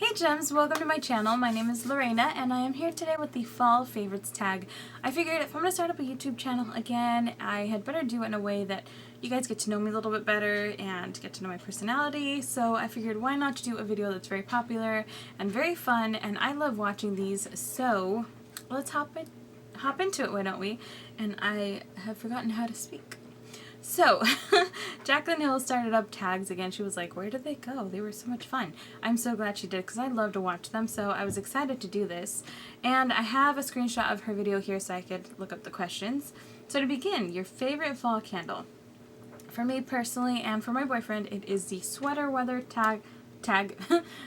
Hey gems, welcome to my channel. My name is Lorena and I am here today with the fall favorites tag. I figured if I'm going to start up a YouTube channel again, I had better do it in a way that you guys get to know me a little bit better and get to know my personality. So I figured why not do a video that's very popular and very fun, and I love watching these, so let's hop into it, why don't we? And I have forgotten how to speak. So, Jaclyn Hill started up tags again. She was like, where did they go? They were so much fun. I'm so glad she did because I love to watch them, so I was excited to do this. And I have a screenshot of her video here so I could look up the questions. So to begin, your favorite fall candle. For me personally and for my boyfriend, it is the Sweater Weather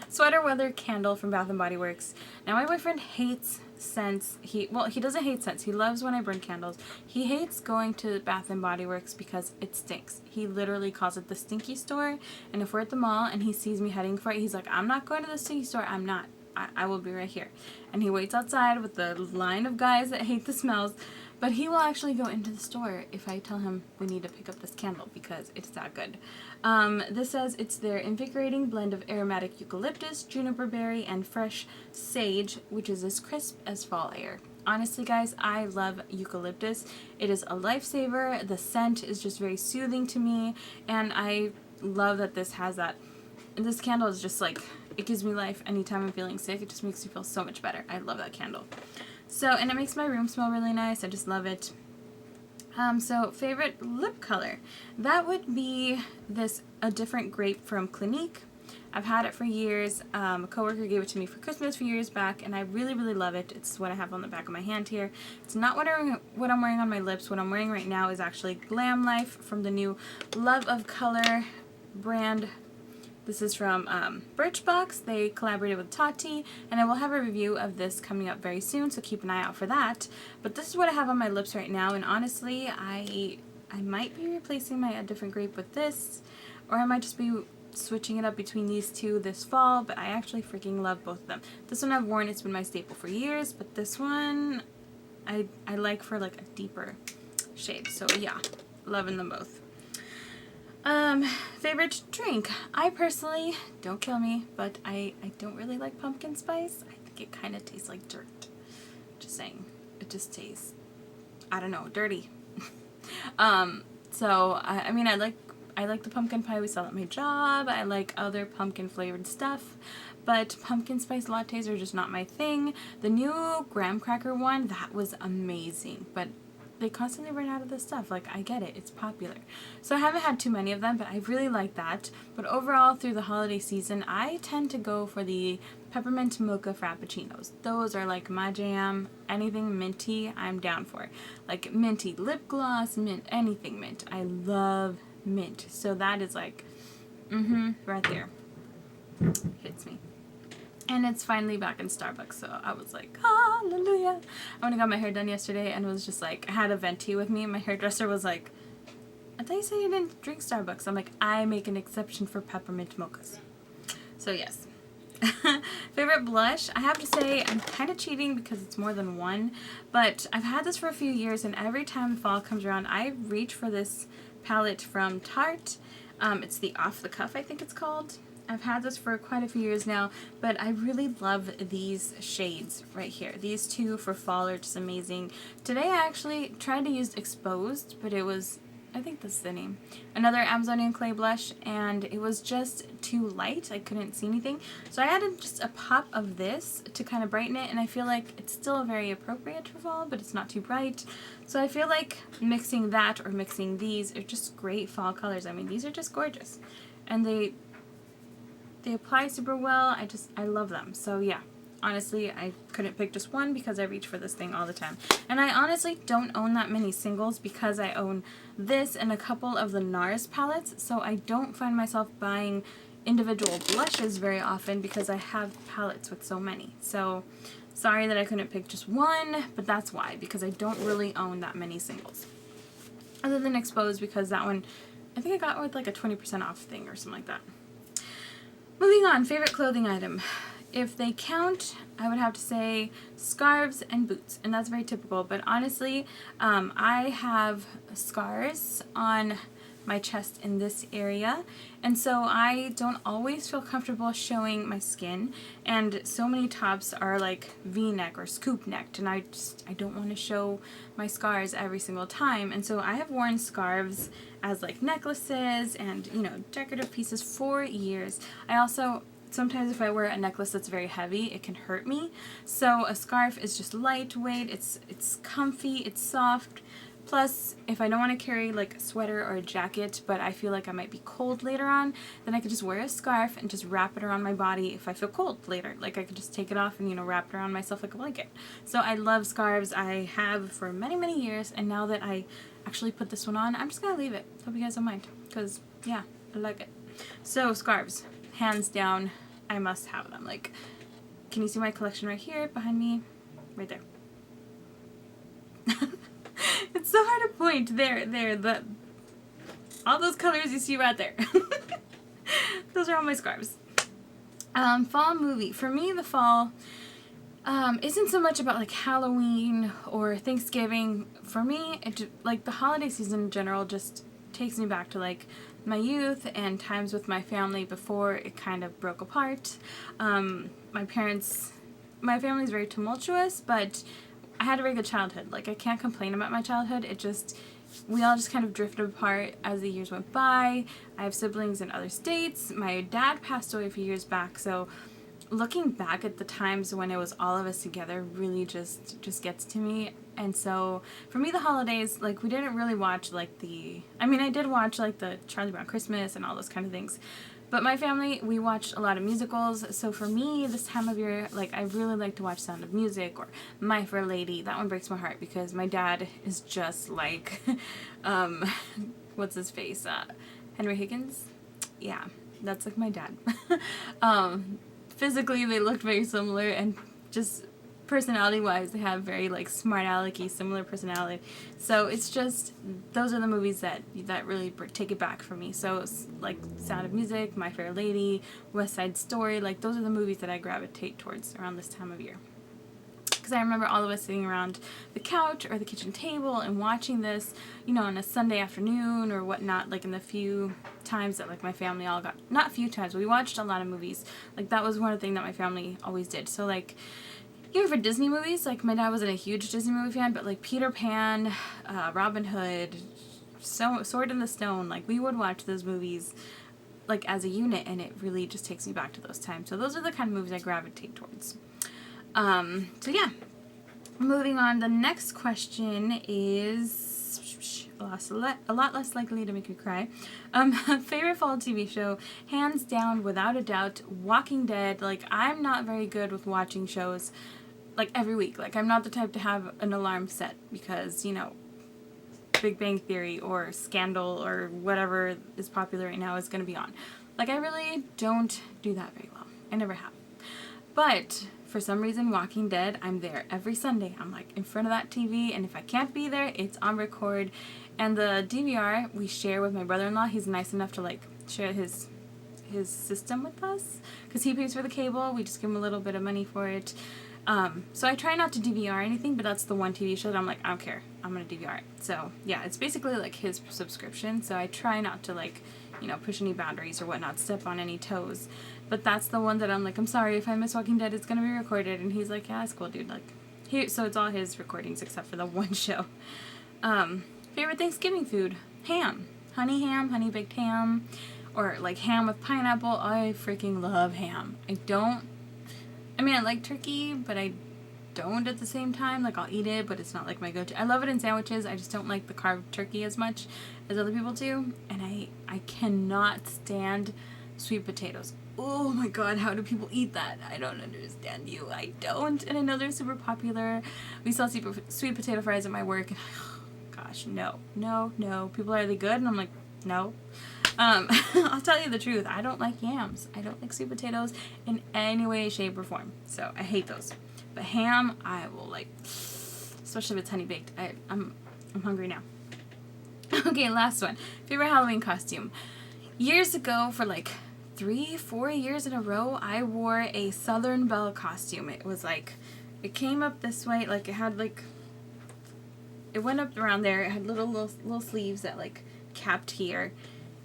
Sweater Weather candle from Bath & Body Works. Now my boyfriend hates scents. He doesn't hate scents. He loves when I burn candles. He hates going to Bath & Body Works because it stinks. He literally calls it the stinky store, and if we're at the mall and he sees me heading for it, he's like, I'm not going to the stinky store. I'm not. I will be right here. And he waits outside with the line of guys that hate the smells, but he will actually go into the store if I tell him we need to pick up this candle because it's that good. This says it's their invigorating blend of aromatic eucalyptus, juniper berry, and fresh sage, which is as crisp as fall air. Honestly, guys, I love eucalyptus. It is a lifesaver. The scent is just very soothing to me, and I love that this has that. And this candle is just like, it gives me life anytime I'm feeling sick. It just makes me feel so much better. I love that candle. So, and it makes my room smell really nice. I just love it. So, favorite lip color. That would be a different grape from Clinique. I've had it for years. A coworker gave it to me for Christmas a few years back, and I really, really love it. It's what I have on the back of my hand here. It's not what I'm wearing on my lips. What I'm wearing right now is actually Glam Life from the new Love of Color brand. This is from Birchbox. They collaborated with Tati, and I will have a review of this coming up very soon, so keep an eye out for that. But this is what I have on my lips right now, and honestly, I might be replacing my A Different Grape with this, or I might just be switching it up between these two this fall, but I actually freaking love both of them. This one I've worn, it's been my staple for years, but this one I like for like a deeper shade, so yeah, loving them both. Favorite drink. I personally, don't kill me, but I don't really like pumpkin spice. I think it kind of tastes like dirt. Just saying. It just tastes, I don't know, dirty. So, I mean, I like the pumpkin pie we sell at my job. I like other pumpkin flavored stuff, but pumpkin spice lattes are just not my thing. The new graham cracker one, that was amazing, but they constantly run out of this stuff. Like, I get it, it's popular. So I haven't had too many of them, but I really like that. But overall, through the holiday season, I tend to go for the peppermint mocha frappuccinos. Those are like my jam. Anything minty, I'm down for. Like minty lip gloss, mint, anything mint. I love mint. So that is like, right there. Hits me. And it's finally back in Starbucks, so I was like, hallelujah. I went and got my hair done yesterday, and it was just like, I had a venti with me, and my hairdresser was like, I thought you said you didn't drink Starbucks. I'm like, I make an exception for peppermint mochas. So yes. Favorite blush? I have to say, I'm kind of cheating because it's more than one, but I've had this for a few years, and every time fall comes around, I reach for this palette from Tarte. It's the Off the Cuff, I think it's called. I've had this for quite a few years now, but I really love these shades right here. These two for fall are just amazing. Today I actually tried to use Exposed, but it was, I think that's the name, another Amazonian clay blush, and it was just too light. I couldn't see anything. So I added just a pop of this to kind of brighten it, and I feel like it's still very appropriate for fall, but it's not too bright. So I feel like mixing that or mixing these are just great fall colors. I mean, these are just gorgeous. And they apply super well. I love them. So yeah, honestly, I couldn't pick just one because I reach for this thing all the time. And I honestly don't own that many singles because I own this and a couple of the NARS palettes, so I don't find myself buying individual blushes very often because I have palettes with so many. So sorry that I couldn't pick just one, but that's why, because I don't really own that many singles. Other than Exposed, because that one, I think I got with like a 20% off thing or something like that. Moving on, favorite clothing item. If they count, I would have to say scarves and boots, and that's very typical, but honestly, I have scars on my chest in this area, and so I don't always feel comfortable showing my skin, and so many tops are like v-neck or scoop necked, and I don't want to show my scars every single time. And so I have worn scarves as like necklaces and, you know, decorative pieces for years. I also sometimes if I wear a necklace that's very heavy, it can hurt me. So a scarf is just lightweight, it's comfy, it's soft. Plus, if I don't want to carry like a sweater or a jacket, but I feel like I might be cold later on, then I could just wear a scarf and just wrap it around my body if I feel cold later. Like I could just take it off and, you know, wrap it around myself like a blanket. So I love scarves. I have for many, many years, and now that I actually put this one on, I'm just going to leave it. Hope you guys don't mind, because, yeah, I like it. So, scarves. Hands down, I must have them. Like, can you see my collection right here behind me? Right there. It's so hard to point. There, all those colors you see right there. Those are all my scarves. Fall movie. For me, the fall isn't so much about like Halloween or Thanksgiving. For me, like the holiday season in general just takes me back to like my youth and times with my family before it kind of broke apart. My family's very tumultuous, but I had a very good childhood. Like, I can't complain about my childhood. We all just kind of drifted apart as the years went by. I have siblings in other states. My dad passed away a few years back, so looking back at the times when it was all of us together really just gets to me. And so for me, the holidays, like, we didn't really watch like I did watch like the Charlie Brown Christmas and all those kind of things, but my family, we watched a lot of musicals. So for me, this time of year, like, I really like to watch Sound of Music or My Fair Lady. That one breaks my heart because my dad is just like what's his face, Henry Higgins. Yeah, that's like my dad. Physically, they looked very similar, and just personality-wise, they have very, like, smart alecky, similar personality. So it's just, those are the movies that really take it back for me. So it's like Sound of Music, My Fair Lady, West Side Story, like, those are the movies that I gravitate towards around this time of year. Because I remember all of us sitting around the couch or the kitchen table and watching this, you know, on a Sunday afternoon or whatnot, like in the few times that, like, my family all got, not few times, but we watched a lot of movies. Like, that was one of the things that my family always did. So, like, even for Disney movies, like, my dad wasn't a huge Disney movie fan, but, like, Peter Pan, Robin Hood, Sword in the Stone, like, we would watch those movies, like, as a unit, and it really just takes me back to those times. So those are the kind of movies I gravitate towards. So yeah, moving on, the next question is a lot less likely to make me cry. Favorite fall TV show, hands down, without a doubt, Walking Dead. Like, I'm not very good with watching shows, like, every week. Like, I'm not the type to have an alarm set because, you know, Big Bang Theory or Scandal or whatever is popular right now is going to be on. Like, I really don't do that very well. I never have. But for some reason, Walking Dead, I'm there every Sunday. I'm, like, in front of that TV, and if I can't be there, it's on record. And the DVR we share with my brother-in-law. He's nice enough to, like, share his system with us because he pays for the cable. We just give him a little bit of money for it. So I try not to DVR anything, but that's the one TV show that I'm like, I don't care, I'm gonna DVR it. So yeah, it's basically like his subscription, so I try not to, like, you know, push any boundaries or whatnot, step on any toes. But that's the one that I'm like, I'm sorry, if I miss Walking Dead, it's gonna be recorded. And he's like, yeah, that's cool, dude. Like, so it's all his recordings except for the one show. Favorite Thanksgiving food, ham. Honey baked ham, or like ham with pineapple. I freaking love ham. I like turkey, but I don't at the same time. Like, I'll eat it, but it's not like my go-to. I love it in sandwiches. I just don't like the carved turkey as much as other people do. And I cannot stand sweet potatoes. Oh my god, how do people eat that? I don't understand you. I don't. And I know they're super popular. We sell sweet potato fries at my work. And gosh, no. People are they good? And I'm like, no. I'll tell you the truth. I don't like yams. I don't like sweet potatoes in any way, shape, or form. So I hate those. But ham, I will like, especially if it's honey baked. I'm hungry now. Okay, last one. Favorite Halloween costume. Years ago, for like 3-4 years in a row, I wore a Southern Belle costume. It was like, it came up this way, like it had like, it went up around there. It had little sleeves that like capped here.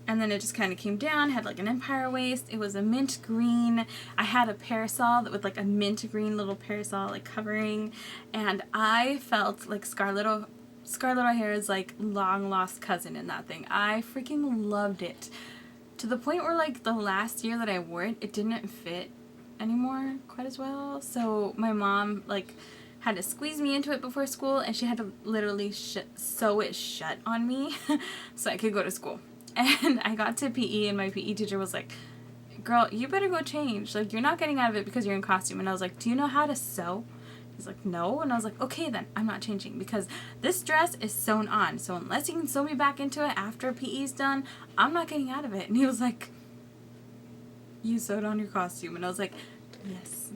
And then it just kind of came down, had like an empire waist. It was a mint green. I had a parasol with like a mint green little parasol like covering. And I felt like Scarlett O'Hara's like long lost cousin in that thing. I freaking loved it. To the point where like the last year that I wore it, it didn't fit anymore quite as well. So my mom like had to squeeze me into it before school, and she had to literally sew it shut on me so I could go to school. And I got to PE, and my PE teacher was like, girl, you better go change. Like, you're not getting out of it because you're in costume. And I was like, do you know how to sew? He's like, no. And I was like, okay, then I'm not changing because this dress is sewn on. So unless you can sew me back into it after PE's done, I'm not getting out of it. And he was like, you sewed on your costume. And I was like, yes.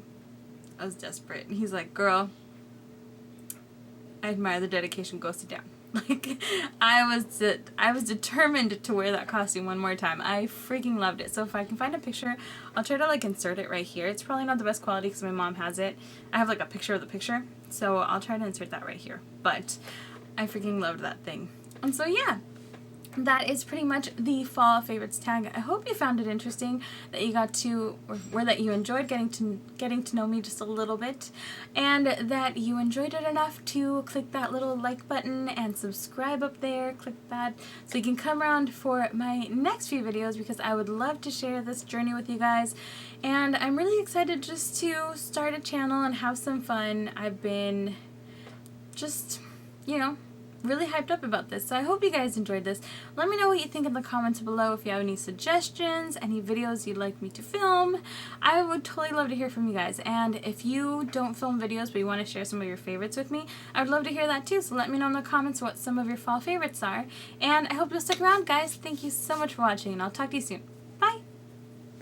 I was desperate. And he's like, girl, I admire the dedication. Go sit down. Like, I was determined to wear that costume one more time. I freaking loved it. So if I can find a picture, I'll try to like insert it right here. It's probably not the best quality because my mom has it. I have like a picture of the picture, so I'll try to insert that right here. But I freaking loved that thing. And so yeah, that is pretty much the fall favorites tag. I hope you found it interesting, that you got to, or that you enjoyed getting to know me just a little bit, and that you enjoyed it enough to click that little like button and subscribe up there. Click that so you can come around for my next few videos, because I would love to share this journey with you guys. And I'm really excited just to start a channel and have some fun. I've been just, you know, really hyped up about this, so I hope you guys enjoyed this. Let me know what you think in the comments below. If you have any suggestions, any videos you'd like me to film, I would totally love to hear from you guys. And if you don't film videos but you want to share some of your favorites with me, I would love to hear that too, so let me know in the comments what some of your fall favorites are. And I hope you'll stick around, guys. Thank you so much for watching, and I'll talk to you soon.